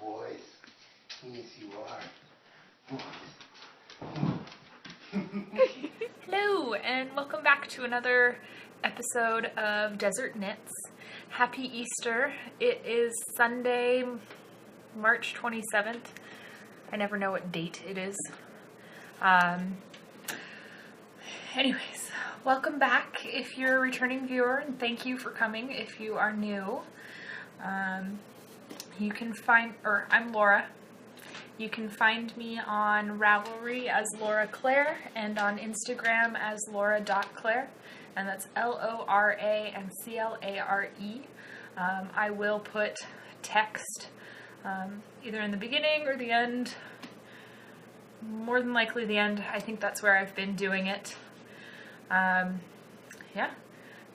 boys. Yes, you are. Hello, and welcome back to another episode of Desert Knits. Happy Easter. It is Sunday, March 27th. I never know what date it is. Anyways, welcome back if you're a returning viewer, and thank you for coming if you are new. You can find, I'm Laura. You can find me on Ravelry as LoraClare and on Instagram as Lora.Clare, and that's L-O-R-A and C-L-A-R-E. I will put text either in the beginning or the end, more than likely the end. I think that's where I've been doing it. Yeah,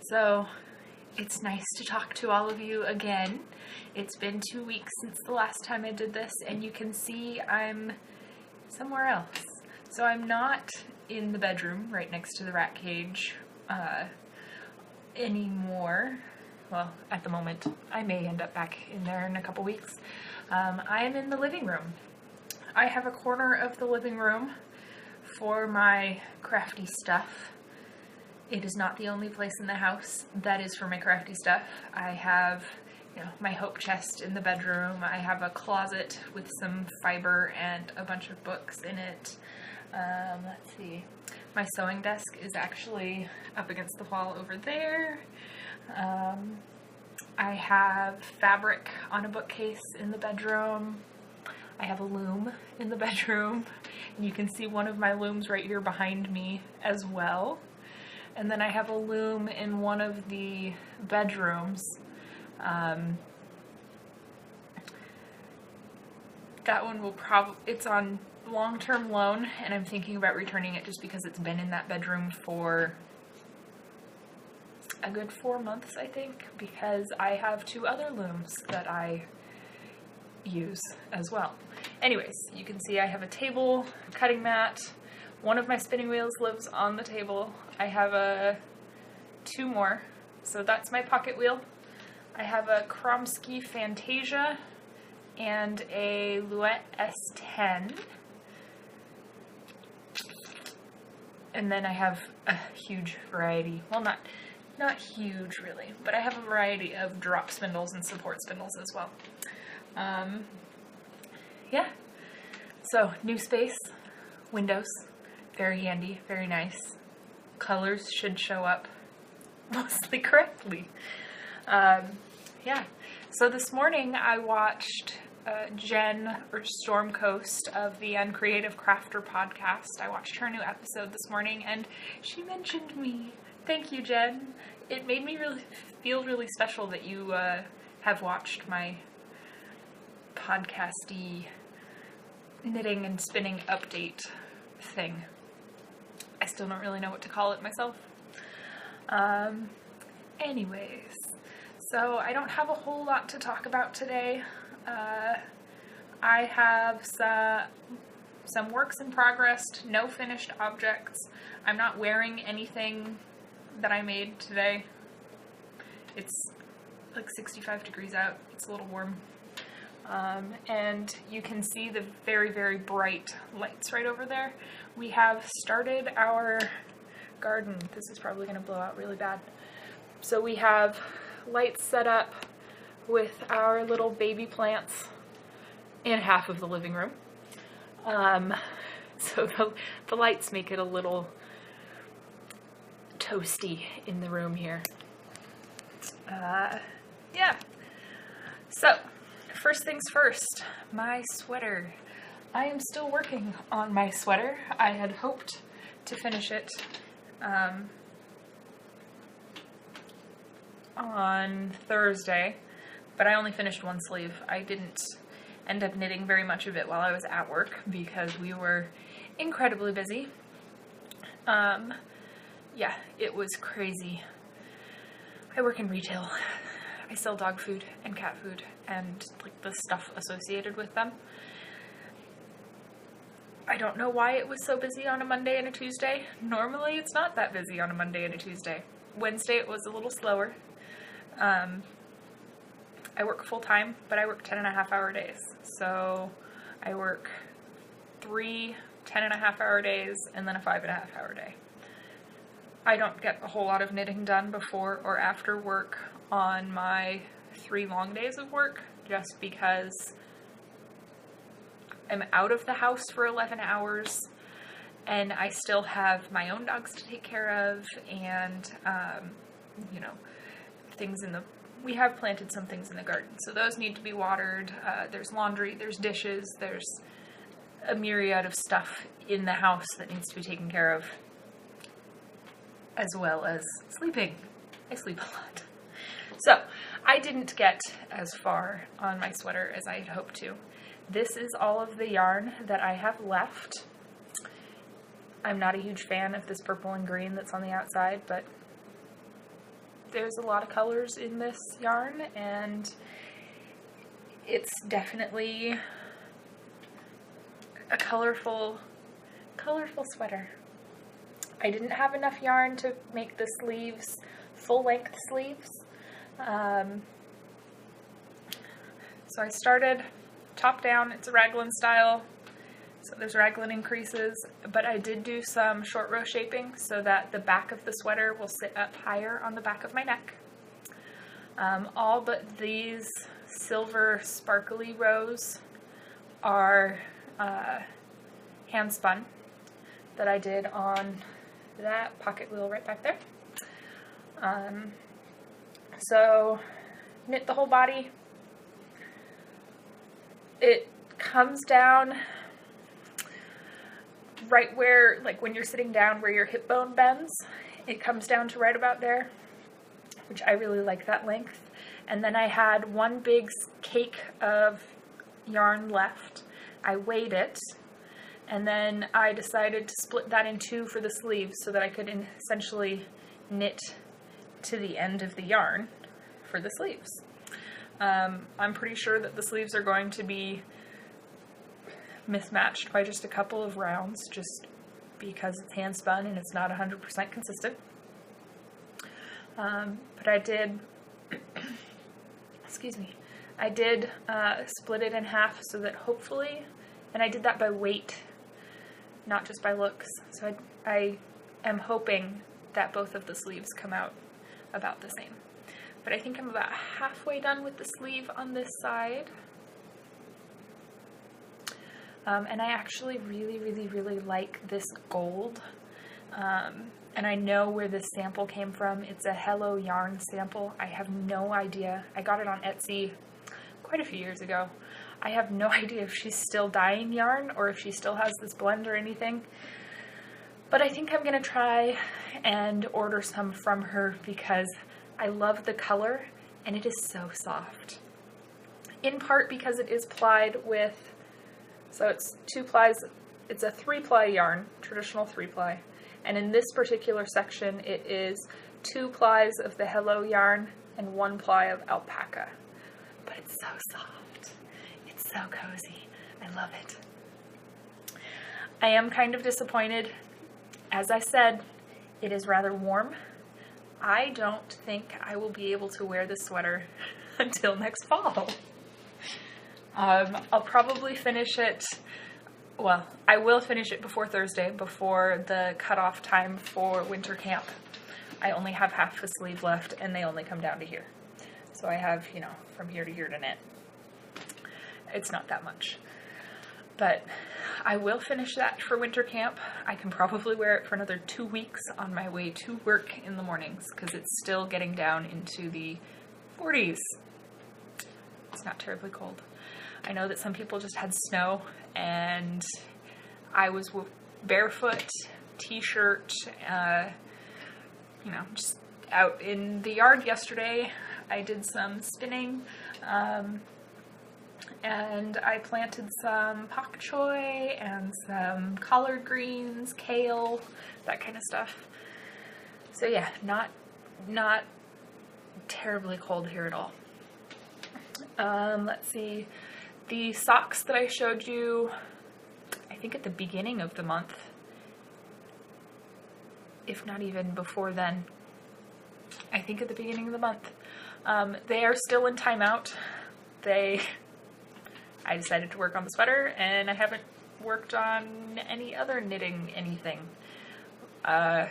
so it's nice to talk to all of you again. It's been 2 weeks since the last time I did this, and you can see I'm somewhere else. So I'm not in the bedroom right next to the rat cage anymore. Well, at the moment. I may end up back in there in a couple weeks. I am in the living room. I have a corner of the living room for my crafty stuff. It is not the only place in the house that is for my crafty stuff. I have, my hope chest in the bedroom. I have a closet with some fiber and a bunch of books in it. Let's see. My sewing desk is actually up against the wall over there. I have fabric on a bookcase in the bedroom. I have a loom in the bedroom. And you can see one of my looms right here behind me as well. And then I have a loom in one of the bedrooms. That one will it's on long-term loan, and I'm thinking about returning it just because it's been in that bedroom for a good 4 months, I think, because I have 2 other looms that I use as well. Anyways, you can see I have a table, a cutting mat. One of my spinning wheels lives on the table. I have 2 more, so that's my pocket wheel. I have a Kromsky Fantasia and a Louette S10. And then I have a huge variety, well, not huge really, but I have a variety of drop spindles and support spindles as well. Yeah, so new space, windows, very handy, very nice. Colors should show up mostly correctly. Yeah, so this morning I watched Jen or Storm Coast of the Uncreative Crafter podcast. I watched her new episode this morning, and she mentioned me. Thank you, Jen. It made me feel really special that you have watched my podcasty knitting and spinning update thing. I still don't really know what to call it myself. Anyways, so I don't have a whole lot to talk about today. I have some works in progress, no finished objects. I'm not wearing anything that I made today. It's like 65 degrees out. It's a little warm. And you can see the very, very bright lights right over there. We have started our garden. This is probably going to blow out really bad. So we have lights set up with our little baby plants in half of the living room. So the lights make it a little toasty in the room here. Yeah. So, first things first, my sweater. I am still working on my sweater. I had hoped to finish it on Thursday, but I only finished one sleeve. I didn't end up knitting very much of it while I was at work because we were incredibly busy. Yeah, it was crazy. I work in retail. I sell dog food and cat food and like the stuff associated with them. I don't know why it was so busy on a Monday and a Tuesday. Normally it's not that busy on a Monday and a Tuesday. Wednesday it was a little slower. I work full time, but I work 10.5-hour days. So I work 3 10.5-hour days and then a 5.5-hour day. I don't get a whole lot of knitting done before or after work on my 3 long days of work, just because I'm out of the house for 11 hours and I still have my own dogs to take care of, and you know, things in the, we have planted some things in the garden, so those need to be watered. There's laundry, there's dishes, there's a myriad of stuff in the house that needs to be taken care of, as well as sleeping. I sleep a lot. So I didn't get as far on my sweater as I had hoped to. This is all of the yarn that I have left. I'm not a huge fan of this purple and green that's on the outside, but there's a lot of colors in this yarn, and it's definitely a colorful sweater. I didn't have enough yarn to make the sleeves full-length sleeves. So I started top down. It's a raglan style, so there's raglan increases, but I did do some short row shaping so that the back of the sweater will sit up higher on the back of my neck. All but these silver sparkly rows are hand spun that I did on that pocket wheel right back there. So knit the whole body. It comes down right where, like when you're sitting down where your hip bone bends, it comes down to right about there, which I really like that length. And then I had one big cake of yarn left. I weighed it, and then I decided to split that in 2 for the sleeves so that I could essentially knit to the end of the yarn for the sleeves. I'm pretty sure that the sleeves are going to be mismatched by just a couple of rounds, just because it's hand spun and it's not 100% consistent. But I did, excuse me, I did split it in half so that hopefully, and I did that by weight, not just by looks. So I am hoping that both of the sleeves come out about the same. But I think I'm about halfway done with the sleeve on this side. And I actually really like this gold. And I know where this sample came from. It's a Hello Yarn sample. I have no idea. I got it on Etsy quite a few years ago. I have no idea if she's still dyeing yarn or if she still has this blend or anything. But I think I'm going to try and order some from her because I love the color and it is so soft. In part because it is plied with, so it's 2 plies, it's a 3-ply yarn, traditional 3-ply. And in this particular section, it is 2 plies of the Hello yarn and 1 ply of alpaca. But it's so soft. It's so cozy. I love it. I am kind of disappointed. As I said, it is rather warm. I don't think I will be able to wear this sweater until next fall. I'll probably finish it, well, I will finish it before Thursday, before the cutoff time for winter camp. I only have half the sleeve left and they only come down to here. So I have, you know, from here to here to knit. It's not that much. But I will finish that for winter camp. I can probably wear it for another 2 weeks on my way to work in the mornings because it's still getting down into the 40s. It's not terribly cold. I know that some people just had snow, and I was barefoot, t-shirt, you know, just out in the yard yesterday. I did some spinning, and I planted some pak choi and some collard greens, kale, that kind of stuff. So yeah, not terribly cold here at all. Let's see. The socks that I showed you, I think at the beginning of the month, if not even before then, I think at the beginning of the month, They are still in timeout. I decided to work on the sweater, and I haven't worked on any other knitting anything. I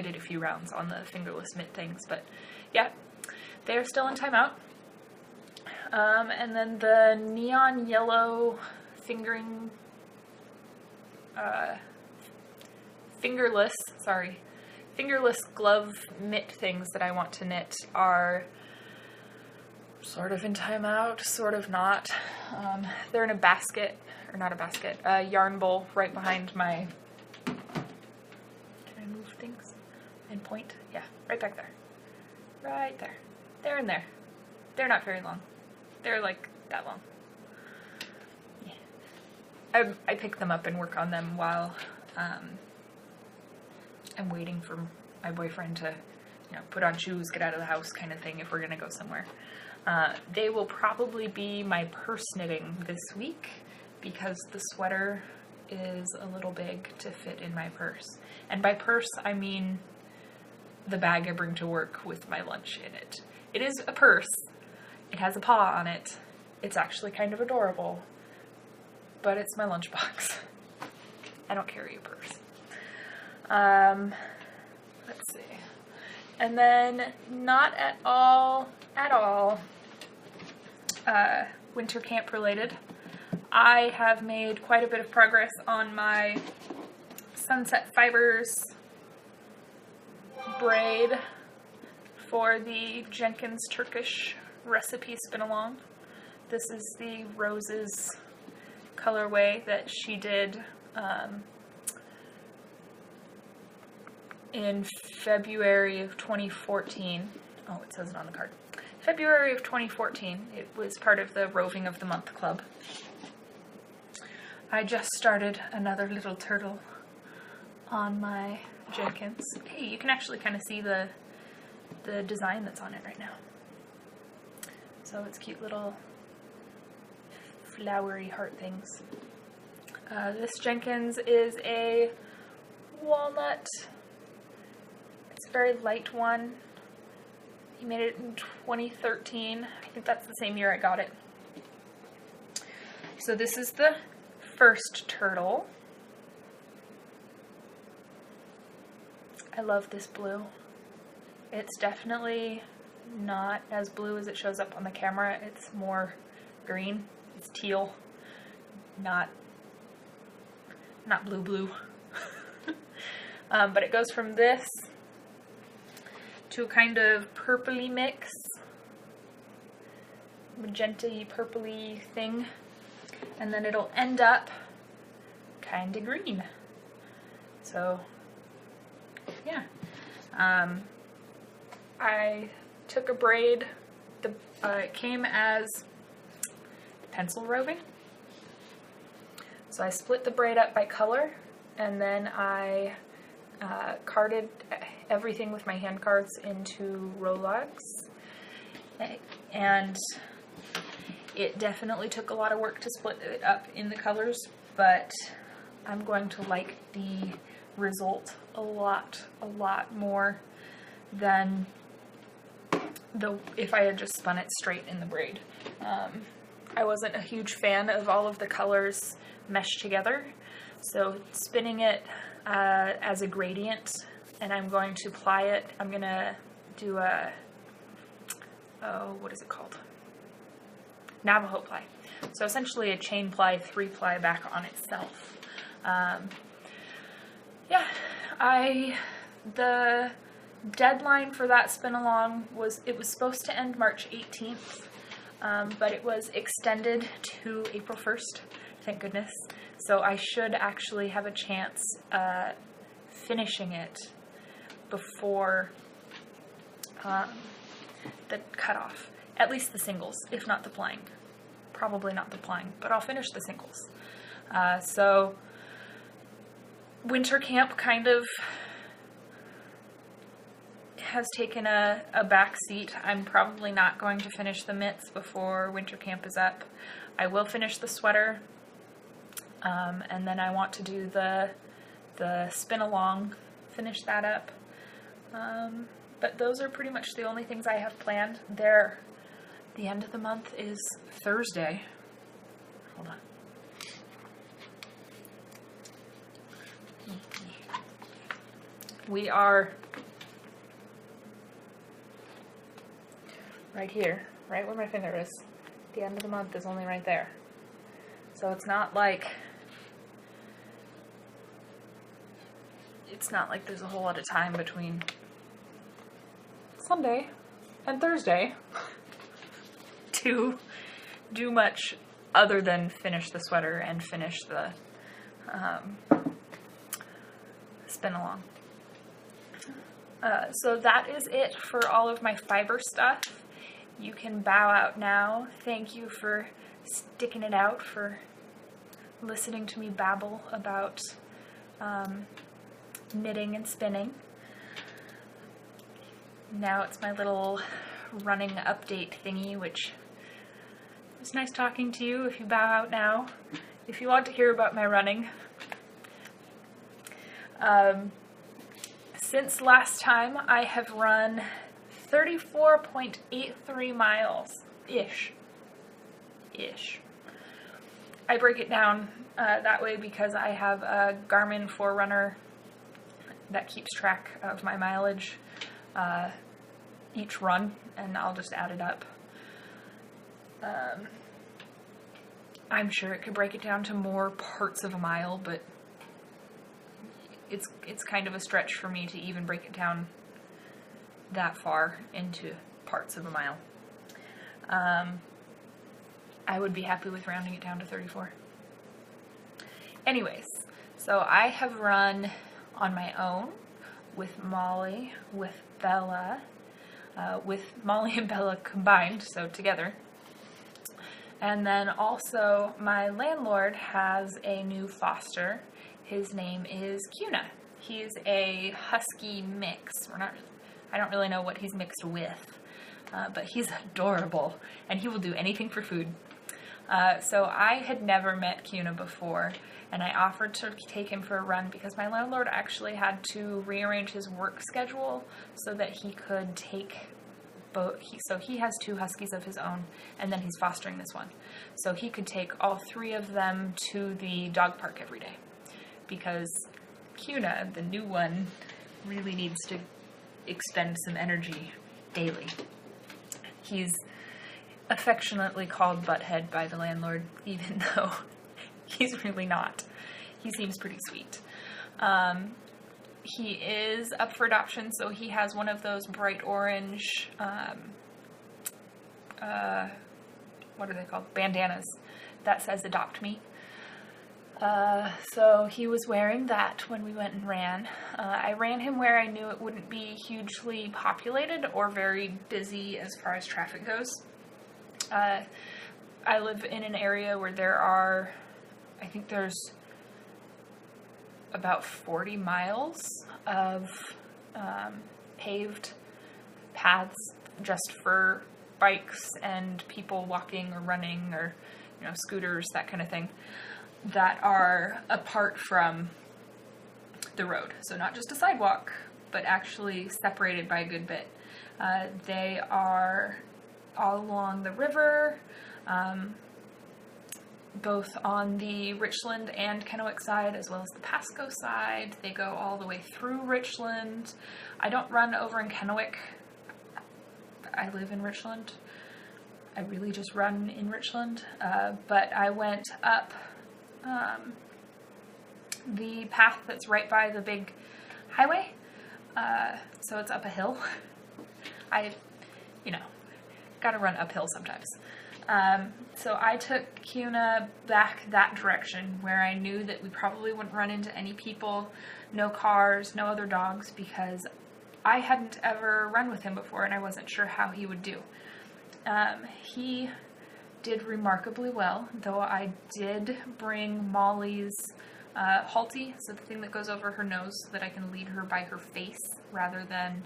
did a few rounds on the fingerless mitt things, but yeah, they are still in timeout. And then the neon yellow fingerless glove mitt things that I want to knit are sort of in timeout, sort of not. They're in a basket, or not a basket, a yarn bowl right behind my, can I move things and point? Yeah, right back there. Right there. They're in there. They're not very long. They're like that long. Yeah. I pick them up and work on them while I'm waiting for my boyfriend to, put on shoes, get out of the house kind of thing if we're going to go somewhere. They will probably be my purse knitting this week because the sweater is a little big to fit in my purse. And by purse, I mean the bag I bring to work with my lunch in it. It is a purse. It has a paw on it. It's actually kind of adorable, but it's my lunchbox. I don't carry a purse. Let's see. And then not at all, winter camp related. I have made quite a bit of progress on my Sunset Fibers braid for the Jenkins Turkish recipe spin-along. This is the roses colorway that she did in February of 2014. Oh, it says it on the card. February of 2014. It was part of the Roving of the Month Club. I just started another little turtle on my Jenkins. Hey, you can actually kind of see the design that's on it right now. So it's cute little flowery heart things. This Jenkins is a walnut. It's a very light one. He made it in 2013. I think that's the same year I got it. So this is the first turtle. I love this blue. It's definitely not as blue as it shows up on the camera. It's more green. It's teal. Not blue. But it goes from this to a kind of purpley mix, magenta-y, purpley thing, and then it'll end up kind of green. So, yeah. I took a braid. It came as pencil roving. So I split the braid up by color, and then I carded everything with my hand cards into row logs, and it definitely took a lot of work to split it up in the colors, but I'm going to like the result a lot more than if I had just spun it straight in the braid. I wasn't a huge fan of all of the colors meshed together, so spinning it as a gradient, and I'm going to ply it. I'm going to do a, what is it called? Navajo ply. So essentially a chain ply, 3-ply back on itself. Yeah, the deadline for that spin along was supposed to end March 18th, but it was extended to April 1st, thank goodness. So I should actually have a chance finishing it before the cutoff. At least the singles, if not the plying. Probably not the plying, but I'll finish the singles. So winter camp kind of has taken a back seat. I'm probably not going to finish the mitts before winter camp is up. I will finish the sweater, and then I want to do the spin along, finish that up. But those are pretty much the only things I have planned. The end of the month is Thursday. Hold on. We are right here, right where my finger is. The end of the month is only right there. So it's not like there's a whole lot of time between Sunday and Thursday to do much other than finish the sweater and finish the spin along. So that is it for all of my fiber stuff. You can bow out now. Thank you for sticking it out, for listening to me babble about knitting and spinning. Now it's my little running update thingy, which was nice talking to you. If you bow out now, if you want to hear about my running. Since last time, I have run 34.83 miles, ish. I break it down that way because I have a Garmin Forerunner that keeps track of my mileage each run, and I'll just add it up. I'm sure it could break it down to more parts of a mile, but it's kind of a stretch for me to even break it down that far into parts of a mile. I would be happy with rounding it down to 34. Anyways, so I have run on my own, with Molly, with Bella, with Molly and Bella combined, so together. And then also my landlord has a new foster. His name is Cuna. He's a husky mix. I don't really know what he's mixed with, but he's adorable, and he will do anything for food. So I had never met Cuna before, and I offered to take him for a run because my landlord actually had to rearrange his work schedule so that he could take both. So he has 2 huskies of his own, and then he's fostering this one. So he could take all 3 of them to the dog park every day, because Cuna, the new one, really needs to expend some energy daily. He's affectionately called Butthead by the landlord, even though he's really not. He seems pretty sweet. He is up for adoption, so he has one of those bright orange, what are they called? Bandanas that says "Adopt Me." So he was wearing that when we went and ran. I ran him where I knew it wouldn't be hugely populated or very busy as far as traffic goes. I live in an area where I think there's about 40 miles of paved paths just for bikes and people walking or running or, scooters, that kind of thing, that are apart from the road. So not just a sidewalk, but actually separated by a good bit. They are all along the river, both on the Richland and Kennewick side, as well as the Pasco side. They go all the way through Richland. I don't run over in Kennewick. I live in Richland. I really just run in Richland. But I went up the path that's right by the big highway. So it's up a hill. Gotta run uphill sometimes. So I took Cuna back that direction where I knew that we probably wouldn't run into any people, no cars, no other dogs, because I hadn't ever run with him before and I wasn't sure how he would do. He did remarkably well, though I did bring Molly's halty, so the thing that goes over her nose so that I can lead her by her face rather than,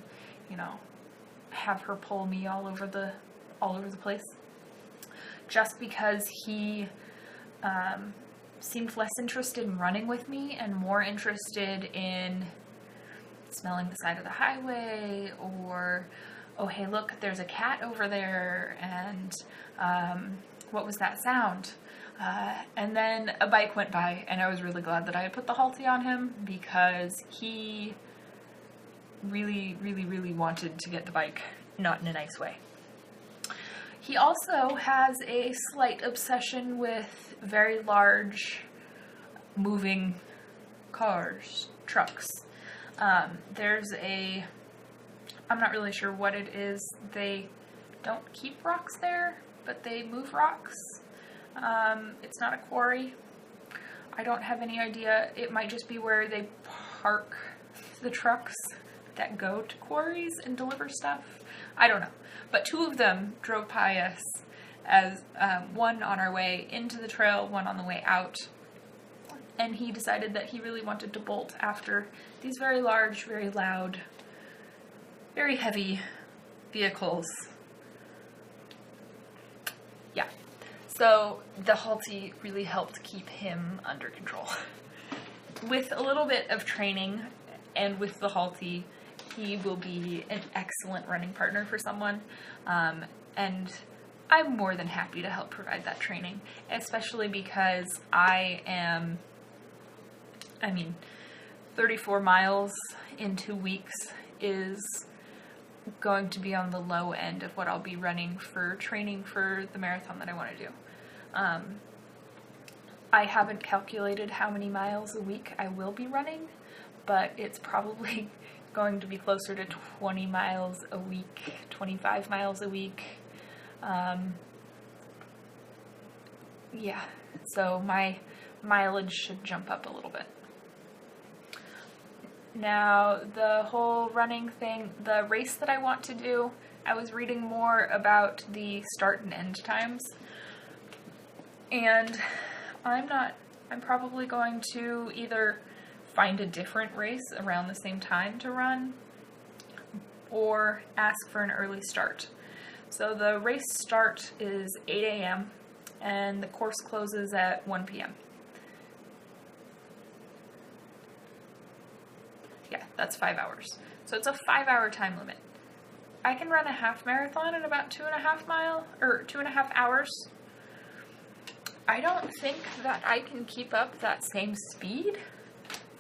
have her pull me all over the place. Just because he seemed less interested in running with me and more interested in smelling the side of the highway, or, oh hey look, there's a cat over there, and what was that sound? And then a bike went by, and I was really glad that I had put the halty on him, because he really, really, really wanted to get the bike, not in a nice way. He also has a slight obsession with very large moving cars, trucks. There's I'm not really sure what it is. They don't keep rocks there, but they move rocks. It's not a quarry. I don't have any idea. It might just be where they park the trucks that go to quarries and deliver stuff. I don't know. But two of them drove by us, as one on our way into the trail, one on the way out. And he decided that he really wanted to bolt after these very large, very loud, very heavy vehicles. Yeah. So the halty really helped keep him under control. With a little bit of training and with the halty, he will be an excellent running partner for someone. And I'm more than happy to help provide that training, especially because 34 miles in 2 weeks is going to be on the low end of what I'll be running for training for the marathon that I want to do. I haven't calculated how many miles a week I will be running, but it's probably going to be closer to 20 miles a week, 25 miles a week. Yeah, so my mileage should jump up a little bit. Now, the whole running thing, the race that I want to do, I was reading more about the start and end times, and I'm probably going to either find a different race around the same time to run, or ask for an early start. So the race start is 8 a.m. and the course closes at 1 p.m. Yeah, that's 5 hours. So it's a 5-hour time limit. I can run a half marathon in about 2.5 hours. I don't think that I can keep up that same speed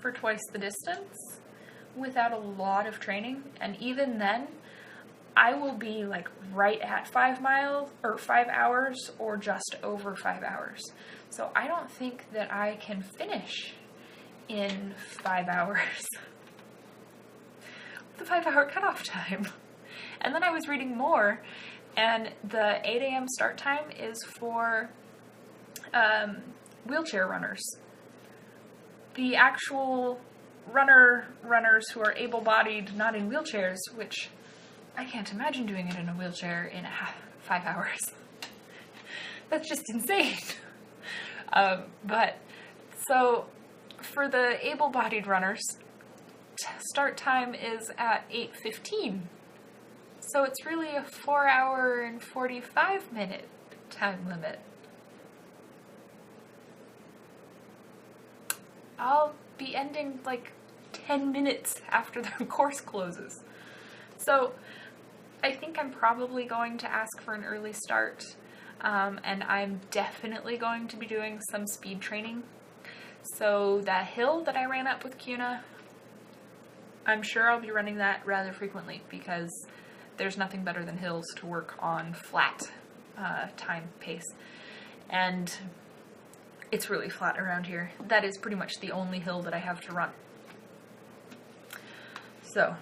for twice the distance without a lot of training, and even then I will be like right at 5 hours or just over 5 hours. So I don't think that I can finish in 5 hours. The 5-hour cutoff time. And then I was reading more, and the 8 a.m. start time is for wheelchair runners. The actual runners who are able-bodied, not in wheelchairs, which I can't imagine doing it in a wheelchair in 5 hours. That's just insane. But so for the able-bodied runners, start time is at 8:15. So it's really a 4-hour and 45-minute time limit. I'll be ending like 10 minutes after the course closes. So I think I'm probably going to ask for an early start, and I'm definitely going to be doing some speed training. So that hill that I ran up with Kuna, I'm sure I'll be running that rather frequently, because there's nothing better than hills to work on flat time pace. And it's really flat around here. That is pretty much the only hill that I have to run. So,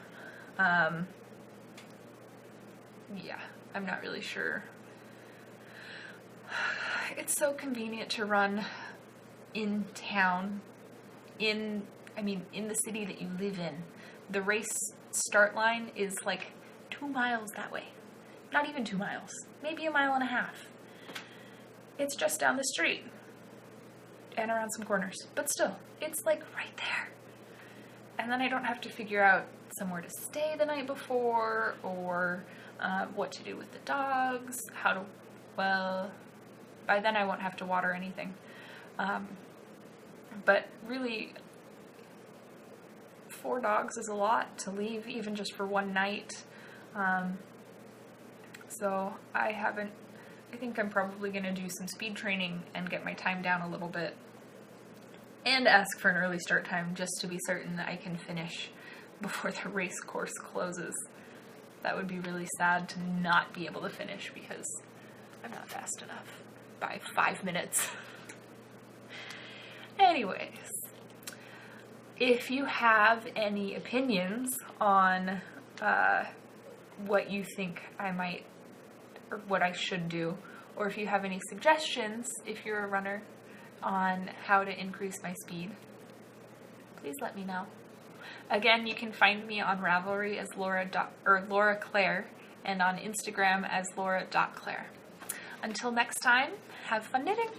yeah, I'm not really sure. It's so convenient to run in town, in the city that you live in. The race start line is like 2 miles that way. Not even 2 miles. Maybe 1.5 miles. It's just down the street and around some corners. But still, it's like right there. And then I don't have to figure out somewhere to stay the night before, or what to do with the dogs, by then I won't have to water anything. But really, 4 dogs is a lot to leave, even just for one night. So I think I'm probably going to do some speed training and get my time down a little bit. And ask for an early start time just to be certain that I can finish before the race course closes. That would be really sad to not be able to finish because I'm not fast enough by 5 minutes. Anyways, if you have any opinions on what you think I might, or what I should do, or if you have any suggestions, if you're a runner, on how to increase my speed, please let me know. Again, you can find me on Ravelry as LoraClare and on Instagram as Lora.Clare. Until next time, have fun knitting!